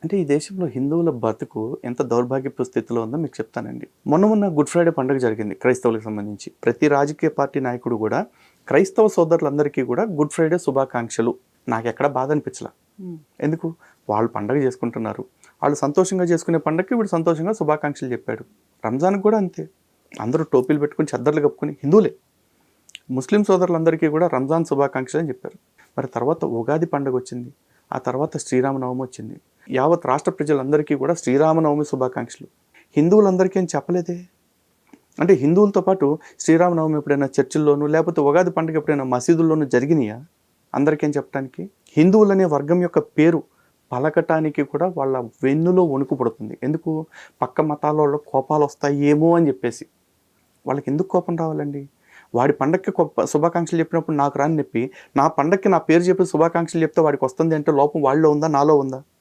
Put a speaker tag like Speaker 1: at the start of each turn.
Speaker 1: అంటే ఈ దేశంలో హిందువుల బతుకు ఎంత దౌర్భాగ్యపు స్థితిలో ఉందో మీకు చెప్తానండి. మొన్న గుడ్ ఫ్రైడే పండుగ జరిగింది క్రైస్తవులకు సంబంధించి. ప్రతి రాజకీయ పార్టీ నాయకుడు కూడా క్రైస్తవ సోదరులందరికీ కూడా గుడ్ ఫ్రైడే శుభాకాంక్షలు. నాకెక్కడ బాధ అనిపించలా. ఎందుకు? వాళ్ళు పండగ చేసుకుంటున్నారు. వాళ్ళు సంతోషంగా చేసుకునే పండగకి వీడు సంతోషంగా శుభాకాంక్షలు చెప్పాడు. రంజాన్కి కూడా అంతే. అందరూ టోపీలు పెట్టుకుని చద్దర్లు కప్పుకొని హిందువులే. ముస్లిం సోదరులందరికీ కూడా రంజాన్ శుభాకాంక్షలు అని చెప్పారు. మరి తర్వాత ఉగాది పండుగ వచ్చింది. ఆ తర్వాత శ్రీరామనవమి వచ్చింది. యావత్ రాష్ట్ర ప్రజలందరికీ కూడా శ్రీరామనవమి శుభాకాంక్షలు. హిందువులందరికీ అని చెప్పలేదే. అంటే హిందువులతో పాటు శ్రీరామనవమి ఎప్పుడైనా చర్చిల్లోనూ లేకపోతే ఉగాది పండుగ ఎప్పుడైనా మసీదుల్లోనూ జరిగినాయా అందరికీ అని చెప్పడానికి? హిందువులనే వర్గం యొక్క పేరు పలకటానికి కూడా వాళ్ళ వెన్నులో వణుకు పుడుతుంది. ఎందుకు? పక్క మతాలలో కోపాలు వస్తాయేమో అని చెప్పేసి. వాళ్ళకి ఎందుకు కోపం రావాలండి? వాడి పండక్కి శుభాకాంక్షలు చెప్పినప్పుడు నాకు రాని నొప్పి, నా పండక్కి నా పేరు చెప్పి శుభాకాంక్షలు చెప్తే వాడికి వస్తుంది అంటే లోపం వాళ్ళలో ఉందా, నాలో ఉందా?